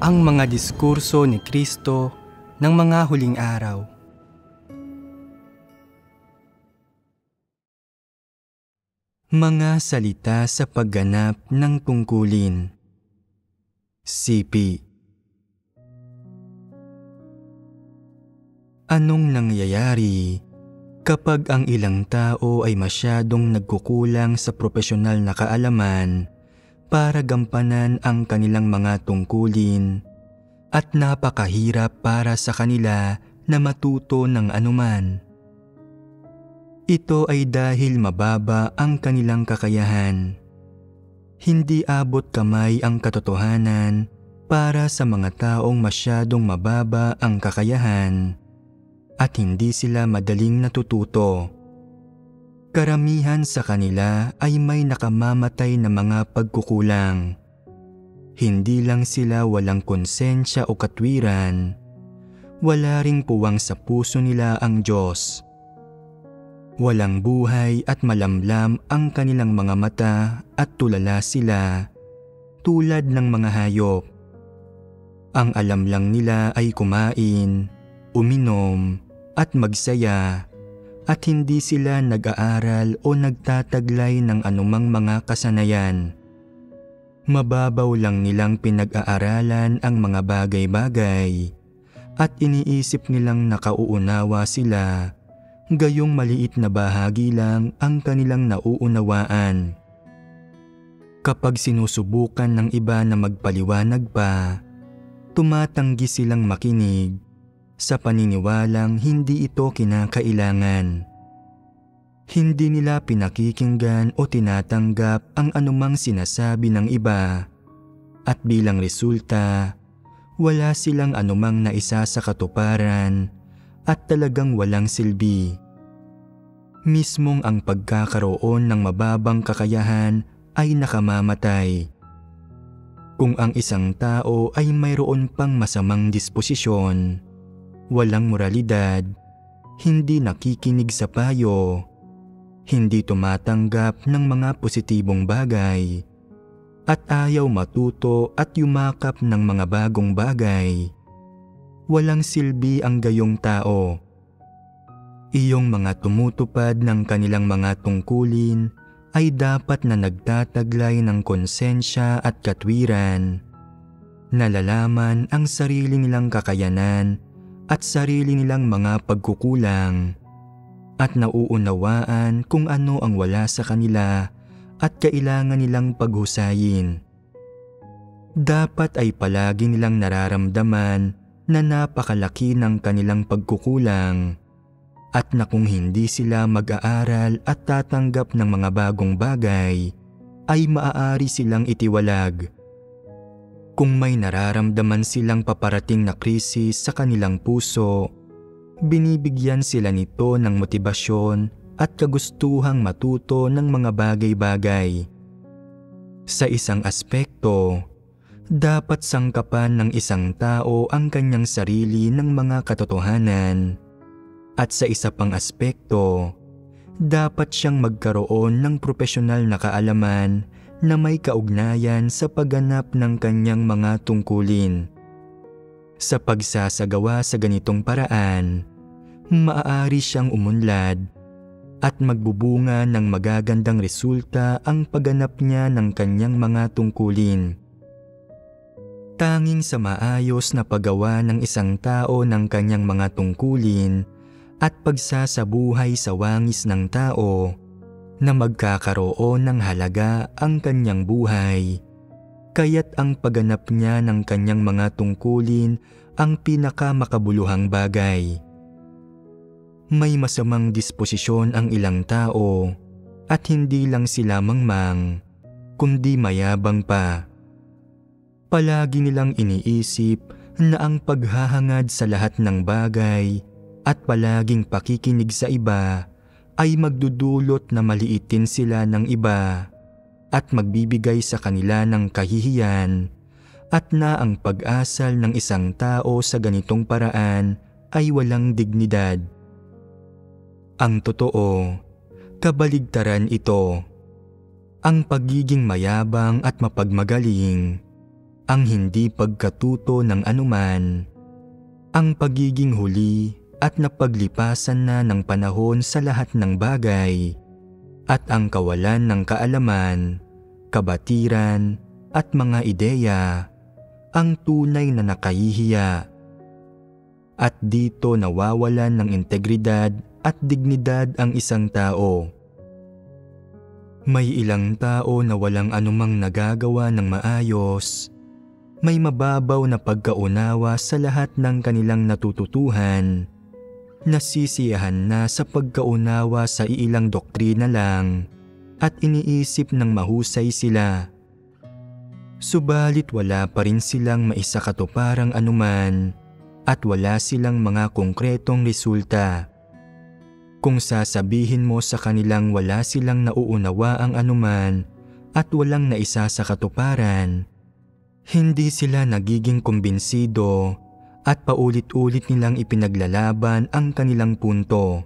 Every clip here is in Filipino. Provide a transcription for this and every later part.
ang mga diskurso ni Kristo ng mga huling araw. Mga salita sa pagganap ng tungkulin. Sipi. Anong nangyayari kapag ang ilang tao ay masyadong nagkukulang sa propesyonal na kaalaman para gampanan ang kanilang mga tungkulin at napakahirap para sa kanila na matuto ng anuman? Ito ay dahil mababa ang kanilang kakayahan. Hindi abot kamay ang katotohanan para sa mga taong masyadong mababa ang kakayahan at hindi sila madaling natututo. Karamihan sa kanila ay may nakamamatay na mga pagkukulang. Hindi lang sila walang konsensya o katwiran, wala ring puwang sa puso nila ang Diyos. Walang buhay at malamlam ang kanilang mga mata at tulala sila, tulad ng mga hayop. Ang alam lang nila ay kumain, uminom, at magsaya, at hindi sila nag-aaral o nagtataglay ng anumang mga kasanayan. Mababaw lang nilang pinag-aaralan ang mga bagay-bagay at iniisip nilang nakauunawa sila, gayong maliit na bahagi lang ang kanilang nauunawaan. Kapag sinusubukan ng iba na magpaliwanag pa, tumatanggi silang makinig sa paniniwalang hindi ito kinakailangan. Hindi nila pinakikinggan o tinatanggap ang anumang sinasabi ng iba at bilang resulta, wala silang anumang naisa sa katuparan at talagang walang silbi. Mismong ang pagkakaroon ng mababang kakayahan ay nakamamatay. Kung ang isang tao ay mayroon pang masamang disposisyon, walang moralidad, hindi nakikinig sa payo, hindi tumatanggap ng mga positibong bagay, at ayaw matuto at yumakap ng mga bagong bagay, walang silbi ang gayong tao. Iyong mga tumutupad ng kanilang mga tungkulin ay dapat na nagtataglay ng konsensya at katwiran, nalalaman ang sarili nilang kakayanan at sarili nilang mga pagkukulang, at nauunawaan kung ano ang wala sa kanila at kailangan nilang paghusayin. Dapat ay palagi nilang nararamdaman na napakalaki ng kanilang pagkukulang at na kung hindi sila mag-aaral at tatanggap ng mga bagong bagay, ay maaari silang itiwalag. Kung may nararamdaman silang paparating na krisis sa kanilang puso, binibigyan sila nito ng motibasyon at kagustuhang matuto ng mga bagay-bagay. Sa isang aspekto, dapat sangkapan ng isang tao ang kanyang sarili ng mga katotohanan. At sa isa pang aspekto, dapat siyang magkaroon ng propesyonal na kaalaman na may kaugnayan sa pagganap ng kanyang mga tungkulin. Sa pagsasagawa sa ganitong paraan, maaari siyang umunlad at magbubunga ng magagandang resulta ang pagganap niya ng kanyang mga tungkulin. Tanging sa maayos na paggawa ng isang tao ng kanyang mga tungkulin at pagsasabuhay sa wangis ng tao, na magkakaroon ng halaga ang kanyang buhay, kaya't ang pagganap niya ng kanyang mga tungkulin ang pinakamakabuluhang bagay. May masamang disposisyon ang ilang tao at hindi lang sila mangmang, kundi mayabang pa. Palagi nilang iniisip na ang paghahangad sa lahat ng bagay at palaging pakikinig sa iba ay magdudulot na maliitin sila ng iba at magbibigay sa kanila ng kahihiyan, at na ang pag-asal ng isang tao sa ganitong paraan ay walang dignidad. Ang totoo, kabaligtaran ito. Ang pagiging mayabang at mapagmagaling ang hindi pagkatuto ng anuman, ang pagiging huli at napaglipasan na ng panahon sa lahat ng bagay, at ang kawalan ng kaalaman, kabatiran at mga ideya, ang tunay na nakahihiya. At dito nawawalan ng integridad at dignidad ang isang tao. May ilang tao na walang anumang nagagawa ng maayos. May mababaw na pagkaunawa sa lahat ng kanilang natututuhan. Nasisiyahan na sa pagkaunawa sa iilang doktrina lang at iniisip ng mahusay sila. Subalit wala pa rin silang maisakatuparang anuman at wala silang mga konkretong resulta. Kung sasabihin mo sa kanilang wala silang nauunawaang anuman at walang naisasakatuparan, hindi sila nagiging kumbinsido at paulit-ulit nilang ipinaglalaban ang kanilang punto.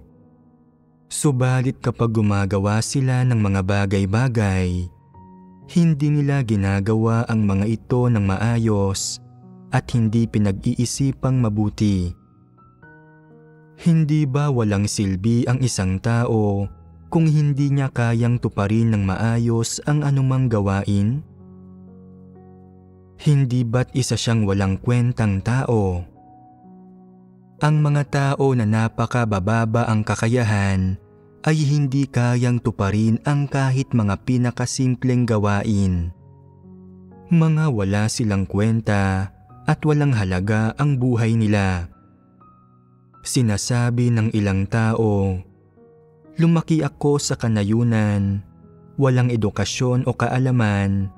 Subalit kapag gumagawa sila ng mga bagay-bagay, hindi nila ginagawa ang mga ito ng maayos at hindi pinag-iisipang mabuti. Hindi ba walang silbi ang isang tao kung hindi niya kayang tuparin ng maayos ang anumang gawain? Hindi ba't isa siyang walang kwentang tao? Ang mga tao na napakabababa ang kakayahan ay hindi kayang tuparin ang kahit mga pinakasimpleng gawain. Mga wala silang kwenta at walang halaga ang buhay nila. Sinasabi ng ilang tao, lumaki ako sa kanayunan, walang edukasyon o kaalaman,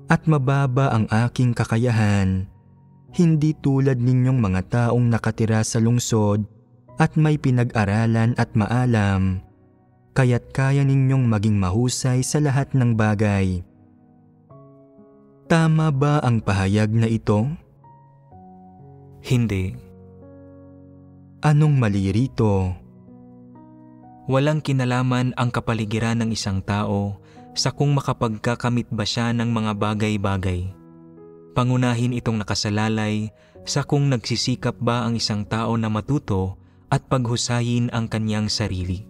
at mababa ang aking kakayahan, hindi tulad ninyong mga taong nakatira sa lungsod at may pinag-aralan at maalam, kaya't kaya ninyong maging mahusay sa lahat ng bagay. Tama ba ang pahayag na ito? Hindi. Anong mali rito? Walang kinalaman ang kapaligiran ng isang tao sa kung makapagkakamit ba siya ng mga bagay-bagay. Pangunahin itong nakasalalay sa kung nagsisikap ba ang isang tao na matuto at paghusayin ang kanyang sarili.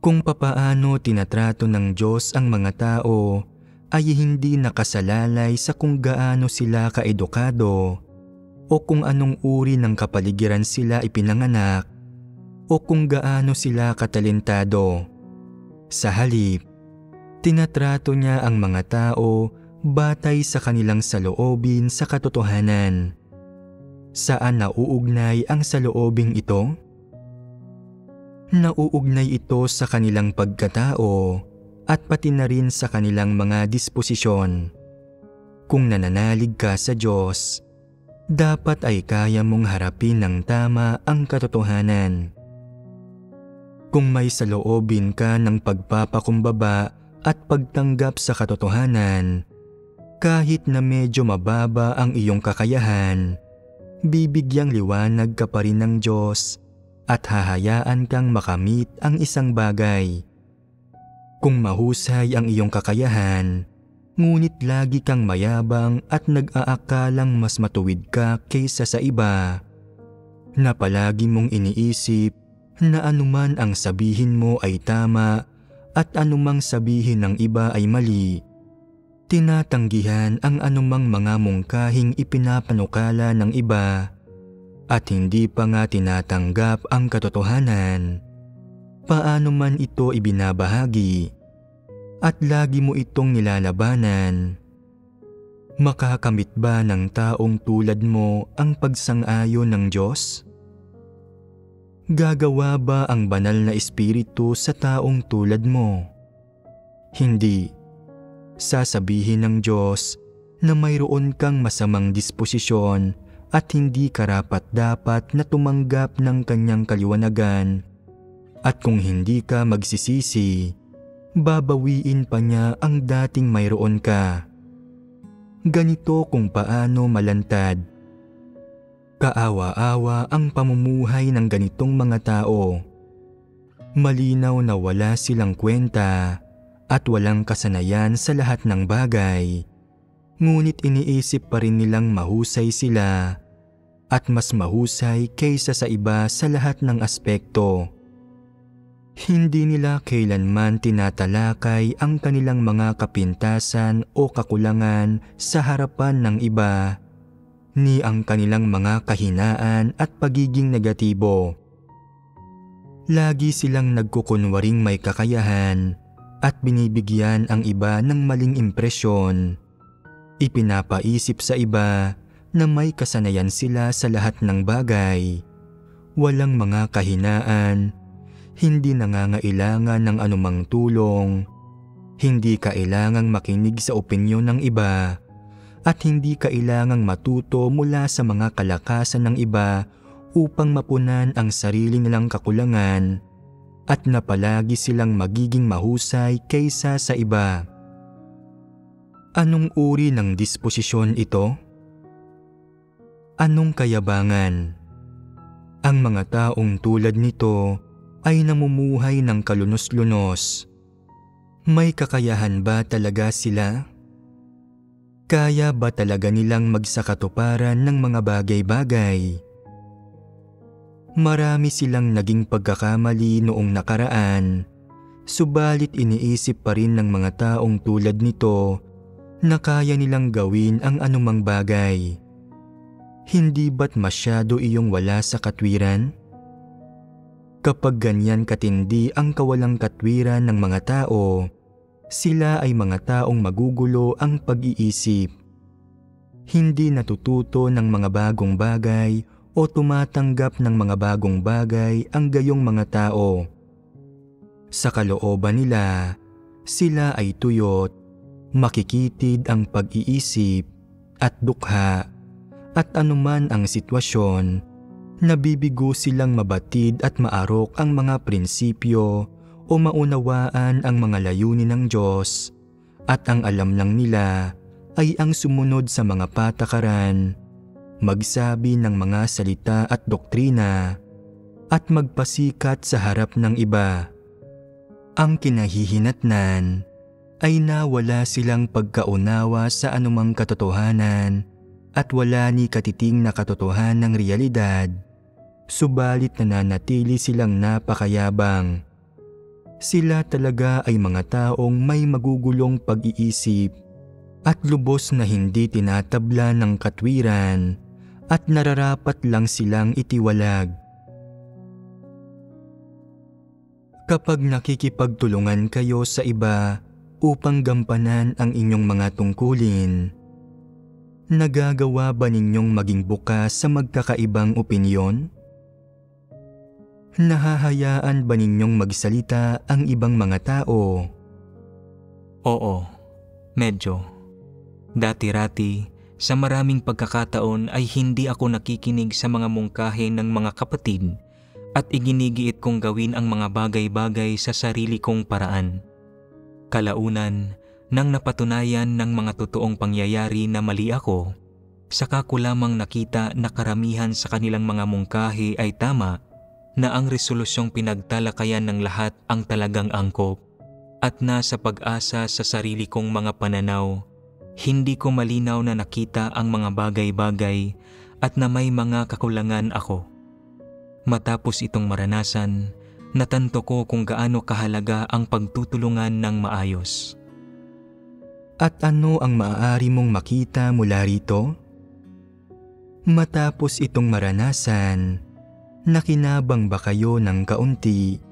Kung papaano tinatrato ng Diyos ang mga tao ay hindi nakasalalay sa kung gaano sila kaedukado o kung anong uri ng kapaligiran sila ipinanganak o kung gaano sila katalentado. Sa halip, tinatrato niya ang mga tao batay sa kanilang saloobin sa katotohanan. Saan nauugnay ang saloobing ito? Nauugnay ito sa kanilang pagkatao at pati na rin sa kanilang mga disposisyon. Kung nananalig ka sa Diyos, dapat ay kaya mong harapin ng tama ang katotohanan. Kung may saloobin ka ng pagpapakumbaba at pagtanggap sa katotohanan, kahit na medyo mababa ang iyong kakayahan, bibigyang liwanag ka pa rin ng Diyos at hahayaan kang makamit ang isang bagay. Kung mahusay ang iyong kakayahan, ngunit lagi kang mayabang at nag-aakalang mas matuwid ka kaysa sa iba, na palagi mong iniisip na anuman ang sabihin mo ay tama at anumang sabihin ng iba ay mali, tinatanggihan ang anumang mga mungkahing ipinapanukala ng iba at hindi pa nga tinatanggap ang katotohanan, paano man ito ibinabahagi at lagi mo itong nilalabanan, makakamit ba ng taong tulad mo ang pagsang-ayon ng Diyos? Gagawa ba ang banal na espiritu sa taong tulad mo? Hindi. Sasabihin ng Diyos na mayroon kang masamang disposisyon at hindi karapat-dapat na tumanggap ng kanyang kaliwanagan. At kung hindi ka magsisisi, babawiin pa niya ang dating mayroon ka. Ganito kung paano malantad. Kaawa-awa ang pamumuhay ng ganitong mga tao. Malinaw na wala silang kwenta at walang kasanayan sa lahat ng bagay. Ngunit iniisip pa rin nilang mahusay sila at mas mahusay kaysa sa iba sa lahat ng aspekto. Hindi nila kailanman tinatalakay ang kanilang mga kapintasan o kakulangan sa harapan ng iba, ni ang kanilang mga kahinaan at pagiging negatibo. Lagi silang nagkukunwaring may kakayahan at binibigyan ang iba ng maling impresyon. Ipinapaisip sa iba na may kasanayan sila sa lahat ng bagay. Walang mga kahinaan, hindi nangangailangan ng anumang tulong, hindi kailangang makinig sa opinyon ng iba, at hindi kailangang matuto mula sa mga kalakasan ng iba upang mapunan ang sarili nilang kakulangan, at na palagi silang magiging mahusay kaysa sa iba. Anong uri ng disposisyon ito? Anong kayabangan? Ang mga taong tulad nito ay namumuhay ng kalunos-lunos. May kakayahan ba talaga sila? Kaya ba talaga nilang magsakatuparan ng mga bagay-bagay? Marami silang naging pagkakamali noong nakaraan, subalit iniisip pa rin ng mga taong tulad nito na kaya nilang gawin ang anumang bagay. Hindi ba't masyado iyong wala sa katwiran? Kapag ganyan katindi ang kawalang katwiran ng mga tao, sila ay mga taong magugulo ang pag-iisip. Hindi natututo ng mga bagong bagay o tumatanggap ng mga bagong bagay ang gayong mga tao. Sa kalooban nila, sila ay tuyot, makikitid ang pag-iisip at dukha, at anuman ang sitwasyon, nabibigo silang mabatid at maarok ang mga prinsipyo o maunawaan ang mga layunin ng Diyos, at ang alam lang nila ay ang sumunod sa mga patakaran, magsabi ng mga salita at doktrina, at magpasikat sa harap ng iba. Ang kinahihinatnan ay nawala silang pagkaunawa sa anumang katotohanan at wala ni katiting na katotohanan ng realidad, subalit nananatili silang napakayabang. Sila talaga ay mga taong may magugulong pag-iisip at lubos na hindi tinatabla ng katwiran at nararapat lang silang itiwalag. Kapag nakikipagtulungan kayo sa iba upang gampanan ang inyong mga tungkulin, nagagawa ba ninyong maging bukas sa magkakaibang opinyon? Nahahayaan ba ninyong magsalita ang ibang mga tao? Oo, medyo. Dati-rati, sa maraming pagkakataon ay hindi ako nakikinig sa mga mungkahi ng mga kapatid at iginigiit kong gawin ang mga bagay-bagay sa sarili kong paraan. Kalaunan, nang napatunayan ng mga totoong pangyayari na mali ako, saka ko lamang nakita na karamihan sa kanilang mga mungkahi ay tama, na ang resolusyong pinagtalakayan ng lahat ang talagang angkop, at nasa pag-asa sa sarili kong mga pananaw, hindi ko malinaw na nakita ang mga bagay-bagay at na may mga kakulangan ako. Matapos itong maranasan, natanto ko kung gaano kahalaga ang pagtutulungan ng maayos. At ano ang maaari mong makita mula rito? Matapos itong maranasan, nakinabang ba kayo ng kaunti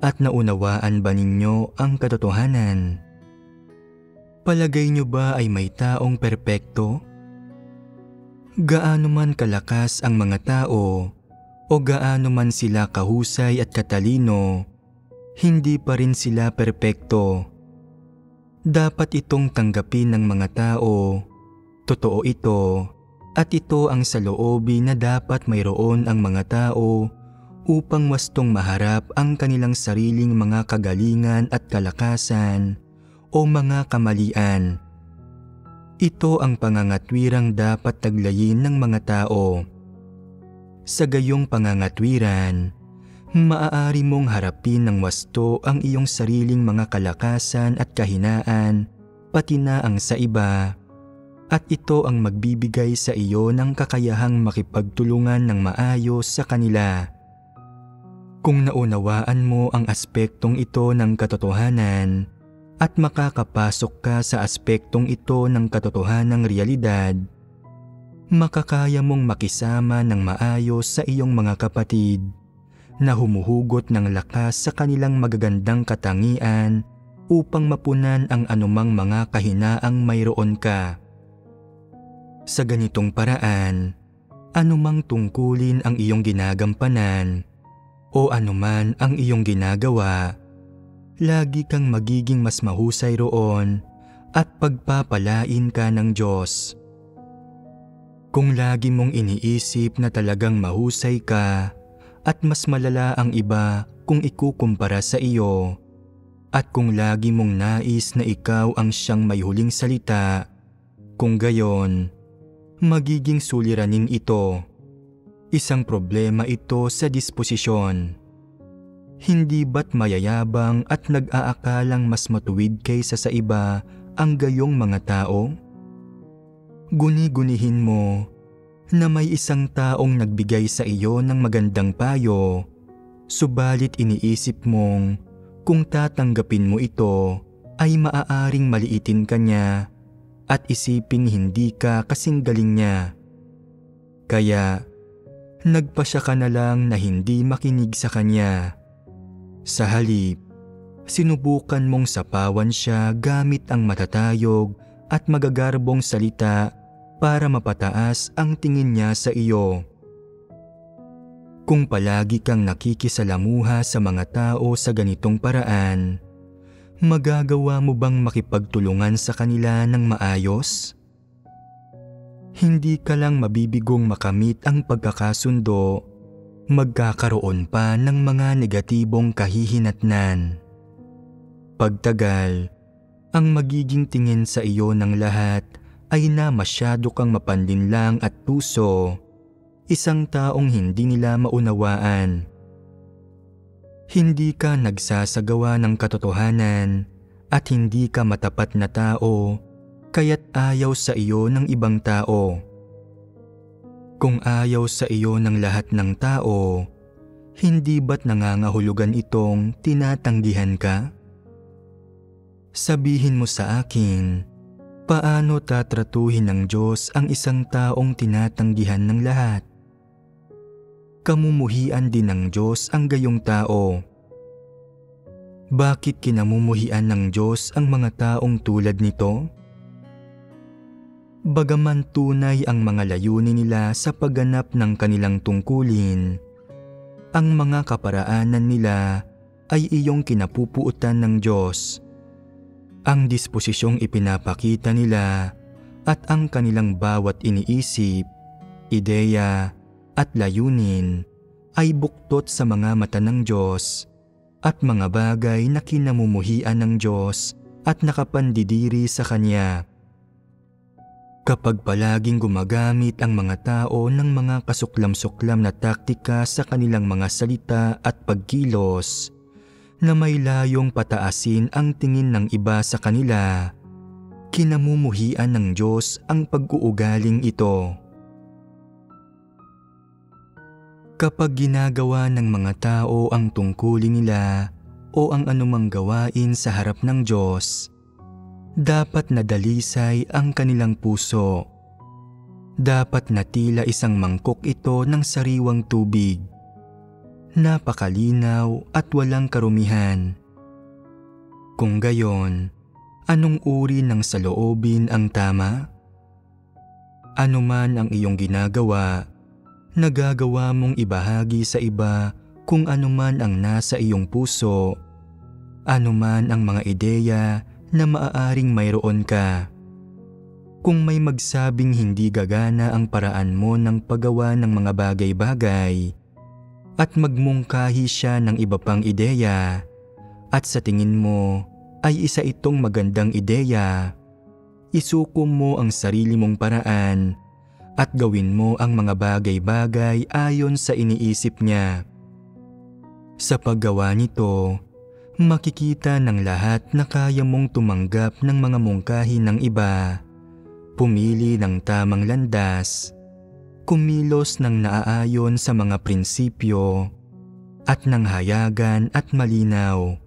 at naunawaan ba ninyo ang katotohanan? Palagay nyo ba ay may taong perpekto? Gaano man kalakas ang mga tao o gaano man sila kahusay at katalino, hindi pa rin sila perpekto. Dapat itong tanggapin ng mga tao. Totoo ito, at ito ang saloobin na dapat mayroon ang mga tao upang wastong maharap ang kanilang sariling mga kagalingan at kalakasan o mga kamalian. Ito ang pangangatwirang dapat taglayin ng mga tao. Sa gayong pangangatwiran, maaari mong harapin ng wasto ang iyong sariling mga kalakasan at kahinaan, pati na ang sa iba, at ito ang magbibigay sa iyo ng kakayahang makipagtulungan ng maayos sa kanila. Kung naunawaan mo ang aspektong ito ng katotohanan at makakapasok ka sa aspektong ito ng katotohanang realidad, makakaya mong makisama ng maayos sa iyong mga kapatid na humuhugot ng lakas sa kanilang magagandang katangian upang mapunan ang anumang mga kahinaang mayroon ka. Sa ganitong paraan, anumang tungkulin ang iyong ginagampanan o anuman ang iyong ginagawa, lagi kang magiging mas mahusay roon at pagpapalain ka ng Diyos. Kung lagi mong iniisip na talagang mahusay ka at mas malala ang iba kung ikukumpara sa iyo, at kung lagi mong nais na ikaw ang siyang may huling salita, kung gayon, magiging suliranin ito. Isang problema ito sa disposisyon. Hindi ba't mayayabang at nag-aakalang mas matuwid kaysa sa iba ang gayong mga tao? Guni-gunihin mo na may isang taong nagbigay sa iyo ng magandang payo, subalit iniisip mong kung tatanggapin mo ito ay maaaring maliitin ka niya at isiping hindi ka kasing galing niya. Kaya, nagpasya ka na lang na hindi makinig sa kanya. Sa halip, sinubukan mong sapawan siya gamit ang matatayog at magagarbong salita para mapataas ang tingin niya sa iyo. Kung palagi kang nakikisalamuha sa mga tao sa ganitong paraan, magagawa mo bang makipagtulungan sa kanila ng maayos? Hindi ka lang mabibigong makamit ang pagkakasundo, magkakaroon pa ng mga negatibong kahihinatnan. Pagtagal, ang magiging tingin sa iyo ng lahat ay na masyado kang mapanlinlang at tuso, isang taong hindi nila maunawaan. Hindi ka nagsasagawa ng katotohanan at hindi ka matapat na tao, kaya't ayaw sa iyo ng ibang tao. Kung ayaw sa iyo ng lahat ng tao, hindi ba't nangangahulugan itong tinatanggihan ka? Sabihin mo sa akin, paano tatratuhin ng Diyos ang isang taong tinatanggihan ng lahat? Kamumuhian din ng Diyos ang gayong tao. Bakit kinamumuhian ng Diyos ang mga taong tulad nito? Bagaman tunay ang mga layunin nila sa pagganap ng kanilang tungkulin, ang mga kaparaanan nila ay iyong kinapupuutan ng Diyos. Ang disposisyong ipinapakita nila at ang kanilang bawat iniisip, ideya at layunin ay buktot sa mga mata ng Diyos at mga bagay na kinamumuhian ng Diyos at nakapandidiri sa Kanya. Kapag palaging gumagamit ang mga tao ng mga kasuklam-suklam na taktika sa kanilang mga salita at pagkilos na may layong pataasin ang tingin ng iba sa kanila, kinamumuhian ng Diyos ang pag-uugaling ito. Kapag ginagawa ng mga tao ang tungkulin nila o ang anumang gawain sa harap ng Diyos, dapat nadalisay ang kanilang puso. Dapat na tila isang mangkok ito ng sariwang tubig. Napakalinaw at walang karumihan. Kung gayon, anong uri ng saloobin ang tama? Ano man ang iyong ginagawa, nagagawa mong ibahagi sa iba kung anuman ang nasa iyong puso, anuman ang mga ideya na maaaring mayroon ka. Kung may magsabing hindi gagana ang paraan mo ng paggawa ng mga bagay-bagay at magmungkahi siya ng iba pang ideya at sa tingin mo ay isa itong magandang ideya, isuko mo ang sarili mong paraan at gawin mo ang mga bagay-bagay ayon sa iniisip niya. Sa paggawa nito, makikita ng lahat na kaya mong tumanggap ng mga mungkahi ng iba, pumili ng tamang landas, kumilos ng naaayon sa mga prinsipyo, at nang hayagan at malinaw.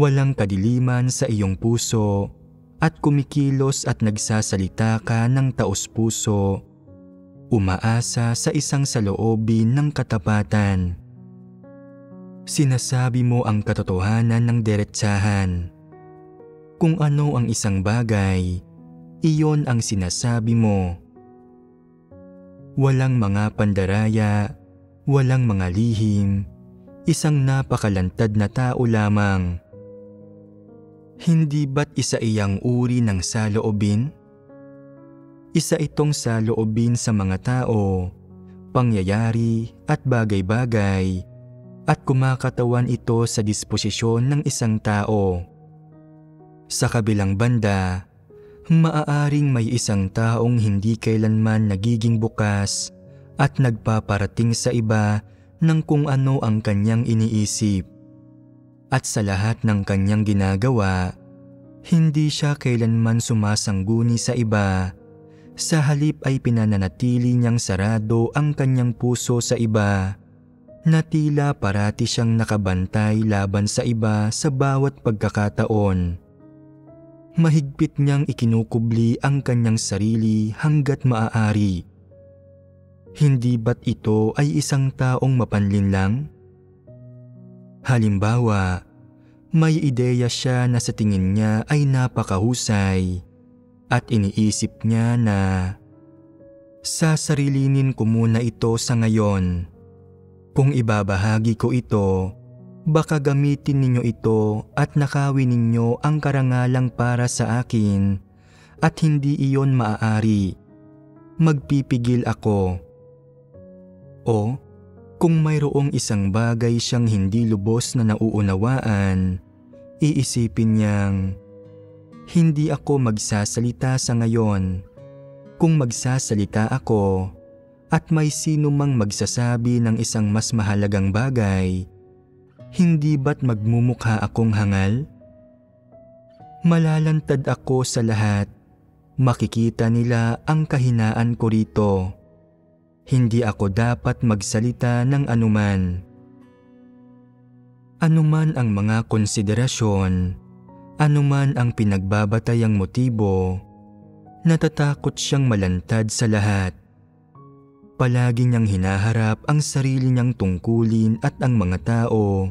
Walang kadiliman sa iyong puso at kumikilos at nagsasalita ka ng taos-puso, umaasa sa isang saloobin ng katapatan. Sinasabi mo ang katotohanan ng diretsahan. Kung ano ang isang bagay, iyon ang sinasabi mo. Walang mga pandaraya, walang mga lihim, isang napakalantad na tao lamang. Hindi ba't isa iyang uri ng saloobin? Isa itong saloobin sa mga tao, pangyayari at bagay-bagay, at kumakatawan ito sa disposisyon ng isang tao. Sa kabilang banda, maaaring may isang taong hindi kailanman nagiging bukas at nagpaparating sa iba ng kung ano ang kanyang iniisip. At sa lahat ng kanyang ginagawa, hindi siya kailanman sumasangguni sa iba. Sa halip ay pinananatili niyang sarado ang kanyang puso sa iba, na tila parati siyang nakabantay laban sa iba sa bawat pagkakataon. Mahigpit niyang ikinukubli ang kanyang sarili hanggat maaari. Hindi ba't ito ay isang taong mapanlinlang? Halimbawa, may ideya siya na sa tingin niya ay napakahusay at iniisip niya na sasarilinin ko muna ito sa ngayon. Kung ibabahagi ko ito, baka gamitin ninyo ito at nakawin ninyo ang karangalang para sa akin at hindi iyon maaari. Magpipigil ako. O, kung mayroong isang bagay siyang hindi lubos na nauunawaan, iisipin niyang, hindi ako magsasalita sa ngayon. Kung magsasalita ako, at may sino mang magsasabi ng isang mas mahalagang bagay, hindi ba't magmumukha akong hangal? Malalantad ako sa lahat. Makikita nila ang kahinaan ko rito. Hindi ako dapat magsalita ng anuman. Anuman ang mga konsiderasyon, anuman ang pinagbabatayang motibo, natatakot siyang malantad sa lahat. Palagi niyang hinaharap ang sarili niyang tungkulin at ang mga tao,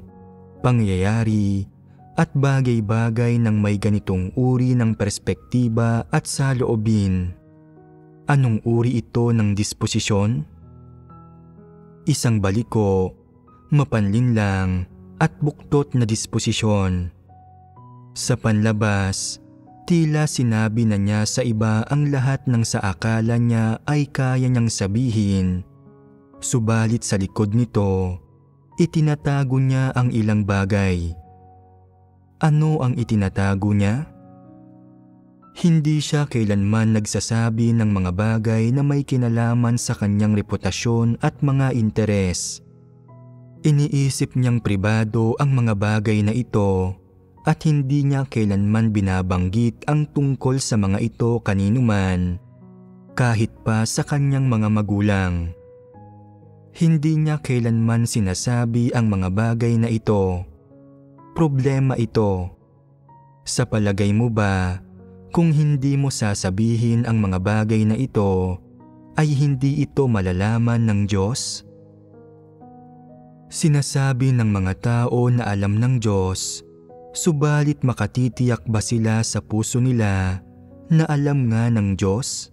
pangyayari, at bagay-bagay ng may ganitong uri ng perspektiba at saloobin. Anong uri ito ng disposisyon? Isang baliko, mapanlinlang, at buktot na disposisyon. Sa panlabas, tila sinabi na niya sa iba ang lahat ng sa akala niya ay kaya niyang sabihin. Subalit sa likod nito, itinatago niya ang ilang bagay. Ano ang itinatago niya? Hindi siya kailanman nagsasabi ng mga bagay na may kinalaman sa kanyang reputasyon at mga interes. Iniisip niyang pribado ang mga bagay na ito at hindi niya kailanman binabanggit ang tungkol sa mga ito kanino man, kahit pa sa kanyang mga magulang. Hindi niya kailanman sinasabi ang mga bagay na ito. Problema ito. Sa palagay mo ba, kung hindi mo sasabihin ang mga bagay na ito, ay hindi ito malalaman ng Diyos? Sinasabi ng mga tao na alam ng Diyos, subalit makatitiyak ba sila sa puso nila na alam nga ng Diyos?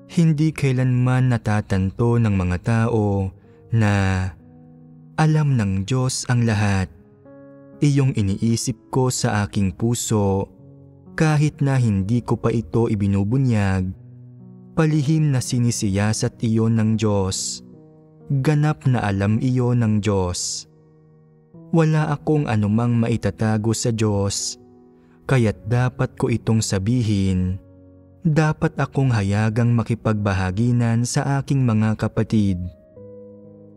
Hindi kailanman natatanto ng mga tao na alam ng Diyos ang lahat. Iyong iniisip ko sa aking puso, kahit na hindi ko pa ito ibinubunyag, palihim na sinisiyasat iyon ng Diyos. Ganap na alam iyon ng Diyos. Wala akong anumang maitatago sa Diyos, kaya't dapat ko itong sabihin. Dapat akong hayagang makipagbahaginan sa aking mga kapatid.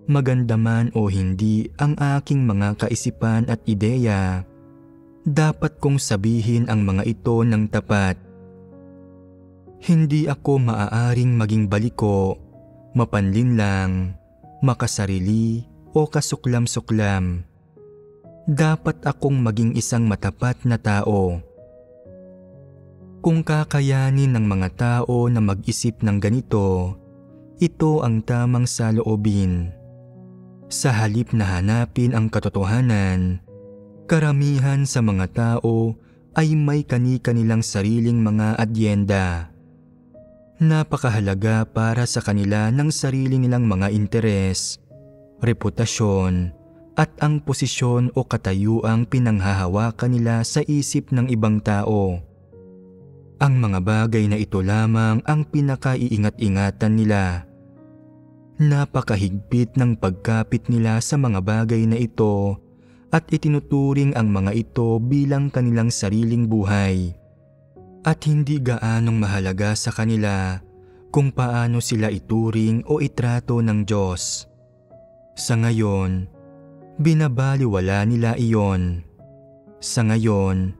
Maganda man o hindi ang aking mga kaisipan at ideya, dapat kong sabihin ang mga ito ng tapat. Hindi ako maaaring maging baliko, mapanlinlang, makasarili o kasuklam-suklam. Dapat akong maging isang matapat na tao. Kung kakayanin ng mga tao na mag-isip ng ganito, ito ang tamang saloobin. Sa halip na hanapin ang katotohanan, karamihan sa mga tao ay may kani-kanilang sariling mga adyenda. Napakahalaga para sa kanila ng sarili nilang mga interes, reputasyon, at ang posisyon o katayuang pinanghahawakan nila sa isip ng ibang tao. Ang mga bagay na ito lamang ang pinakaiingat-ingatan nila. Napakahigpit ng pagkapit nila sa mga bagay na ito at itinuturing ang mga ito bilang kanilang sariling buhay. At hindi gaanong mahalaga sa kanila kung paano sila ituring o itrato ng Diyos. Sa ngayon, binabaliwala nila iyon. Sa ngayon,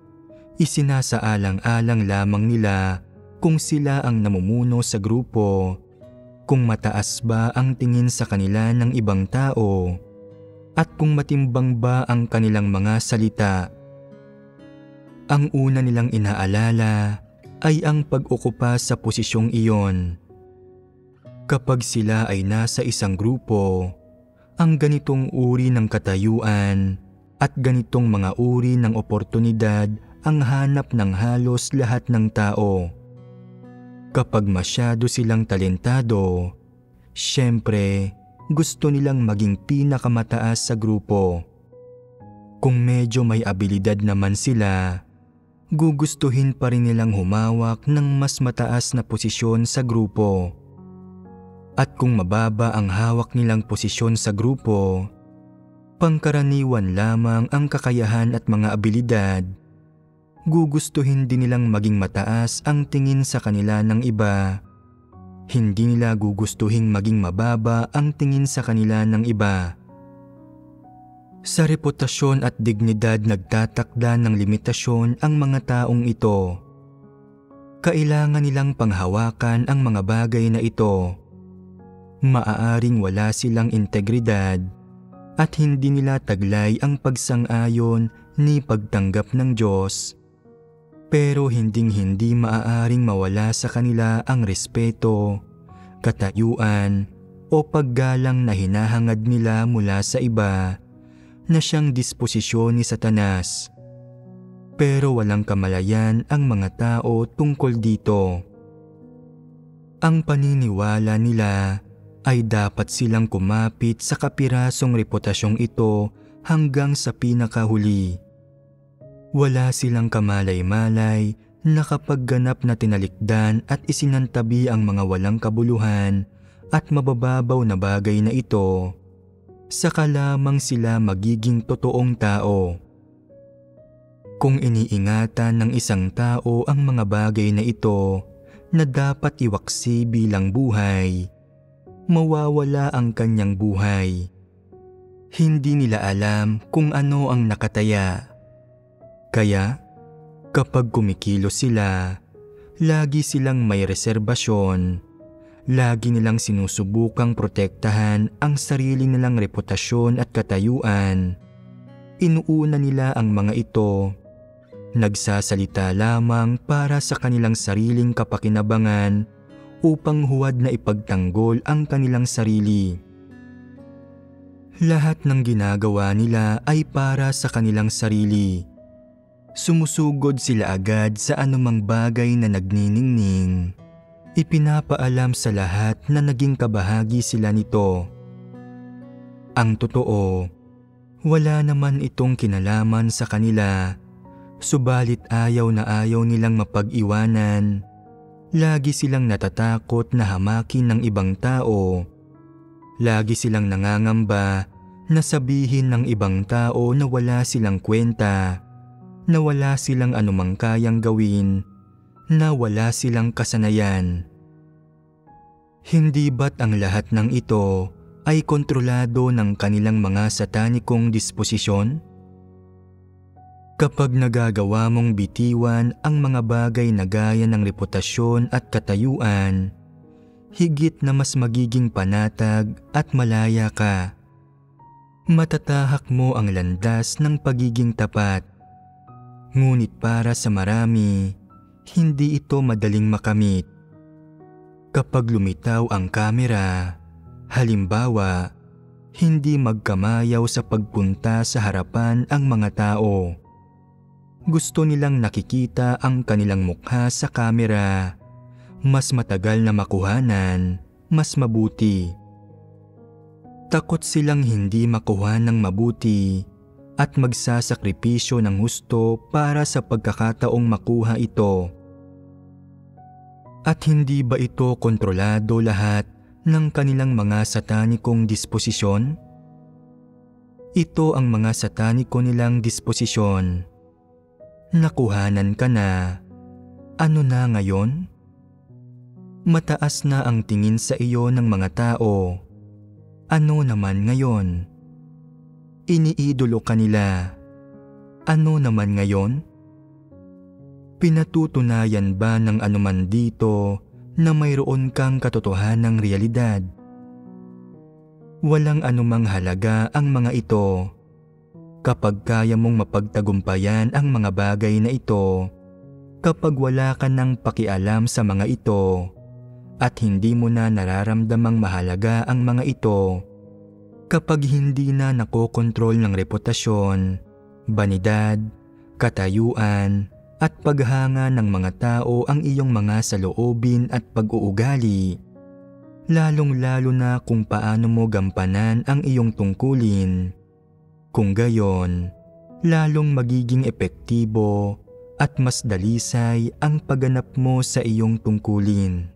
isinasaalang-alang lamang nila kung sila ang namumuno sa grupo, kung mataas ba ang tingin sa kanila ng ibang tao, at kung matimbang ba ang kanilang mga salita. Ang una nilang inaalala ay ang pag-okupa sa posisyong iyon. Kapag sila ay nasa isang grupo, ang ganitong uri ng katayuan at ganitong mga uri ng oportunidad ang hanap ng halos lahat ng tao. Kapag masyado silang talentado, syempre gusto nilang maging pinakamataas sa grupo. Kung medyo may abilidad naman sila, gugustuhin pa rin nilang humawak ng mas mataas na posisyon sa grupo. At kung mababa ang hawak nilang posisyon sa grupo, pangkaraniwan lamang ang kakayahan at mga abilidad, gugustuhin din nilang maging mataas ang tingin sa kanila ng iba. Hindi nila gugustuhin maging mababa ang tingin sa kanila ng iba. Sa reputasyon at dignidad nagtatakda ng limitasyon ang mga taong ito. Kailangan nilang panghawakan ang mga bagay na ito. Maaaring wala silang integridad at hindi nila taglay ang pagsang-ayon ni pagtanggap ng Diyos. Pero hinding-hindi maaaring mawala sa kanila ang respeto, katayuan o paggalang na hinahangad nila mula sa iba na siyang disposisyon ni Satanas. Pero walang kamalayan ang mga tao tungkol dito. Ang paniniwala nila ay dapat silang kumapit sa kapirasong reputasyong ito hanggang sa pinakahuli. Wala silang kamalay-malay na kapag ganap na tinalikdan at isinantabi ang mga walang kabuluhan at mabababaw na bagay na ito, saka lamang sila magiging totoong tao. Kung iniingatan ng isang tao ang mga bagay na ito na dapat iwaksi bilang buhay, mawawala ang kanyang buhay. Hindi nila alam kung ano ang nakataya. Kaya, kapag kumikilos sila, lagi silang may reserbasyon. Lagi nilang sinusubukang protektahan ang sarili nilang reputasyon at katayuan. Inuuna nila ang mga ito. Nagsasalita lamang para sa kanilang sariling kapakinabangan upang huwad na ipagtanggol ang kanilang sarili. Lahat ng ginagawa nila ay para sa kanilang sarili. Sumusugod sila agad sa anumang bagay na nagniningning. Ipinapaalam sa lahat na naging kabahagi sila nito. Ang totoo, wala naman itong kinalaman sa kanila, subalit ayaw na ayaw nilang mapag-iwanan. Lagi silang natatakot na hamakin ng ibang tao. Lagi silang nangangamba na sabihin ng ibang tao na wala silang kwenta, na wala silang anumang kayang gawin, na wala silang kasanayan. Hindi ba't ang lahat ng ito ay kontrolado ng kanilang mga satanikong disposisyon? Kapag nagagawa mong bitiwan ang mga bagay na gaya ng reputasyon at katayuan, higit na mas magiging panatag at malaya ka. Matatahak mo ang landas ng pagiging tapat. Ngunit para sa marami, hindi ito madaling makamit. Kapag lumitaw ang kamera, halimbawa, hindi magkamayaw sa pagpunta sa harapan ang mga tao. Gusto nilang nakikita ang kanilang mukha sa kamera. Mas matagal na makuhanan, mas mabuti. Takot silang hindi makuha ng mabuti at magsasakripisyo ng husto para sa pagkakataong makuha ito. At hindi ba ito kontrolado lahat ng kanilang mga satanikong disposisyon? Ito ang mga sataniko nilang disposisyon. Nakuhanan ka na. Ano na ngayon? Mataas na ang tingin sa iyo ng mga tao. Ano naman ngayon? Iniidolo ka nila. Ano naman ngayon? Pinatutunayan ba ng anuman dito na mayroon kang katotohanang realidad? Walang anumang halaga ang mga ito. Kapag kaya mong mapagtagumpayan ang mga bagay na ito, kapag wala ka ng pakialam sa mga ito, at hindi mo na nararamdamang mahalaga ang mga ito, kapag hindi na nakokontrol ng reputasyon, banidad, katayuan, at paghanga ng mga tao ang iyong mga saloobin at pag-uugali, lalong-lalo na kung paano mo gampanan ang iyong tungkulin. Kung gayon, lalong magiging epektibo at mas dalisay ang pagganap mo sa iyong tungkulin.